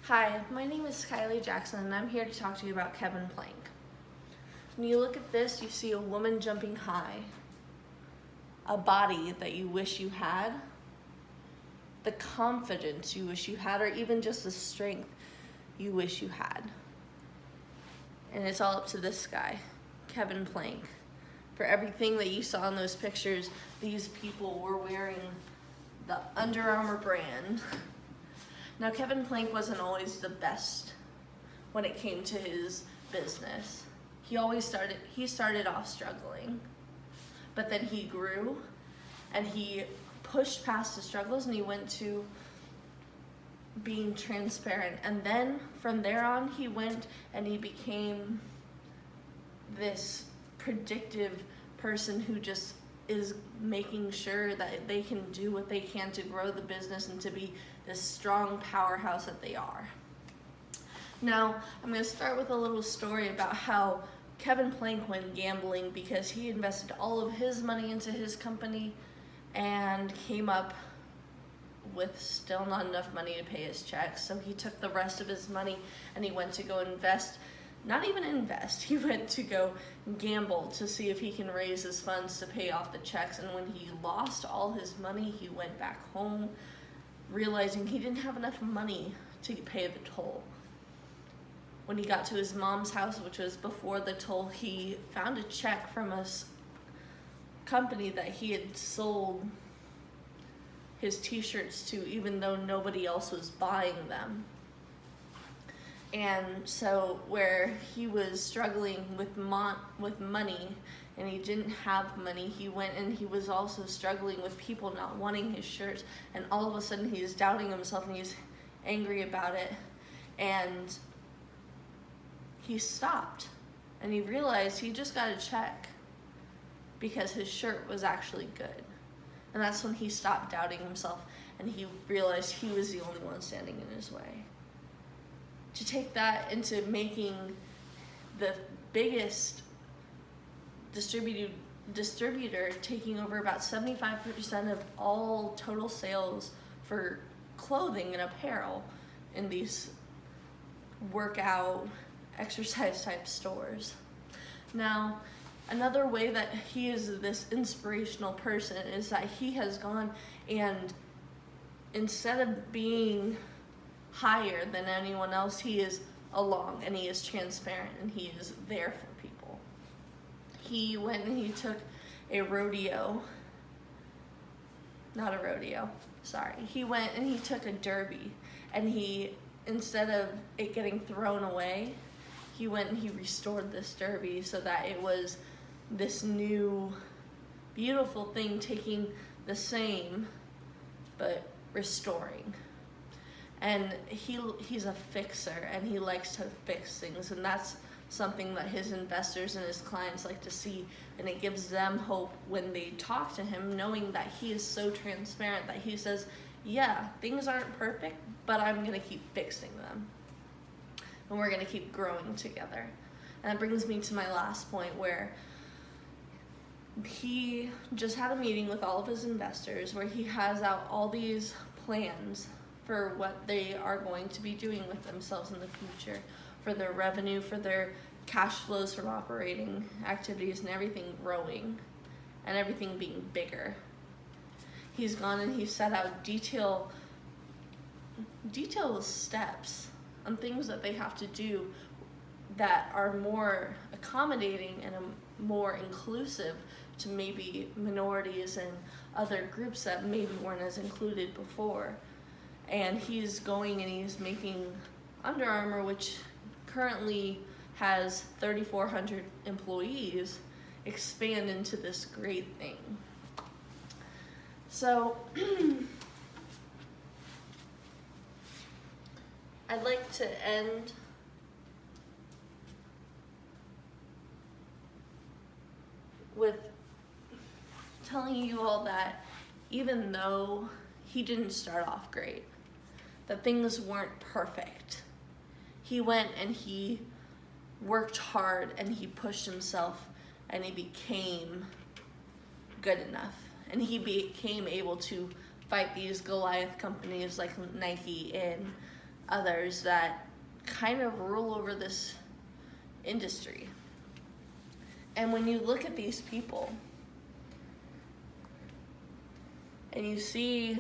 Hi, my name is Kylie Jackson and I'm here to talk to you about Kevin Plank. When you look at this, you see a woman jumping high, a body that you wish you had, the confidence you wish you had, or even just the strength you wish you had. And it's all up to this guy, Kevin Plank. For everything that you saw in those pictures, these people were wearing the Under Armour brand. Now, Kevin Plank wasn't always the best when it came to his business. He started off struggling, but then he grew and he pushed past the struggles and he went to being transparent. And then from there on, he went and he became this predictive person who just is making sure that they can do what they can to grow the business and to be this strong powerhouse that they are. Now, I'm going to start with a little story about how Kevin Plank went gambling because he invested all of his money into his company and came up with still not enough money to pay his checks. So he took the rest of his money and he went to go invest. Not even invest, he went to go gamble to see if he can raise his funds to pay off the checks. And when he lost all his money, he went back home, realizing he didn't have enough money to pay the toll. When he got to his mom's house, which was before the toll, he found a check from a company that he had sold his t-shirts to, even though nobody else was buying them. And so where he was struggling with money and he didn't have money, he went and he was also struggling with people not wanting his shirts, and all of a sudden he was doubting himself and he's angry about it, and he stopped and he realized he just got a check because his shirt was actually good. And that's when he stopped doubting himself and he realized he was the only one standing in his way. To take that into making the biggest distributor, taking over about 75% of all total sales for clothing and apparel in these workout, exercise type stores. Now, another way that he is this inspirational person is that he has gone and instead of being higher than anyone else, he is along and he is transparent and he is there for people. He went and he took he went and he took a derby, and he, instead of it getting thrown away, he went and he restored this derby so that it was this new beautiful thing, taking the same but restoring. And he's a fixer and he likes to fix things, and that's something that his investors and his clients like to see, and it gives them hope when they talk to him, knowing that he is so transparent that he says, yeah, things aren't perfect, but I'm gonna keep fixing them and we're gonna keep growing together. And that brings me to my last point, where he just had a meeting with all of his investors where he has out all these plans for what they are going to be doing with themselves in the future, for their revenue, for their cash flows from operating activities, and everything growing and everything being bigger. He's gone and he's set out detailed steps on things that they have to do that are more accommodating and more inclusive to maybe minorities and other groups that maybe weren't as included before. And he's going and he's making Under Armour, which currently has 3,400 employees, expand into this great thing. So I'd like to end with telling you all that even though he didn't start off great, that things weren't perfect, he went and he worked hard and he pushed himself and he became good enough, and he became able to fight these Goliath companies like Nike and others that kind of rule over this industry. And when you look at these people and you see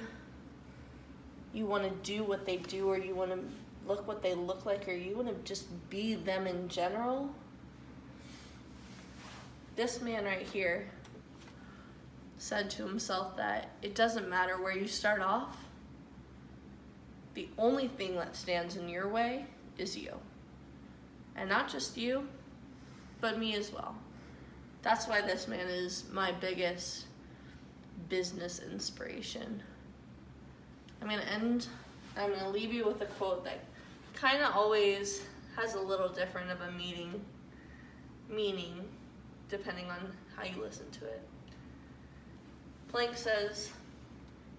you want to do what they do, or you want to look what they look like, or you want to just be them in general, this man right here said to himself that it doesn't matter where you start off. The only thing that stands in your way is you. And not just you, but me as well. That's why this man is my biggest business inspiration. I'm gonna leave you with a quote that kind of always has a little different of a meaning depending on how you listen to it. Plank says,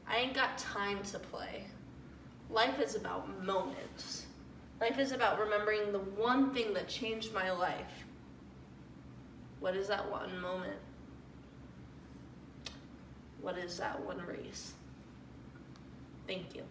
"I ain't got time to play. Life is about moments. Life is about remembering the one thing that changed my life. What is that one moment? What is that one race?" Thank you.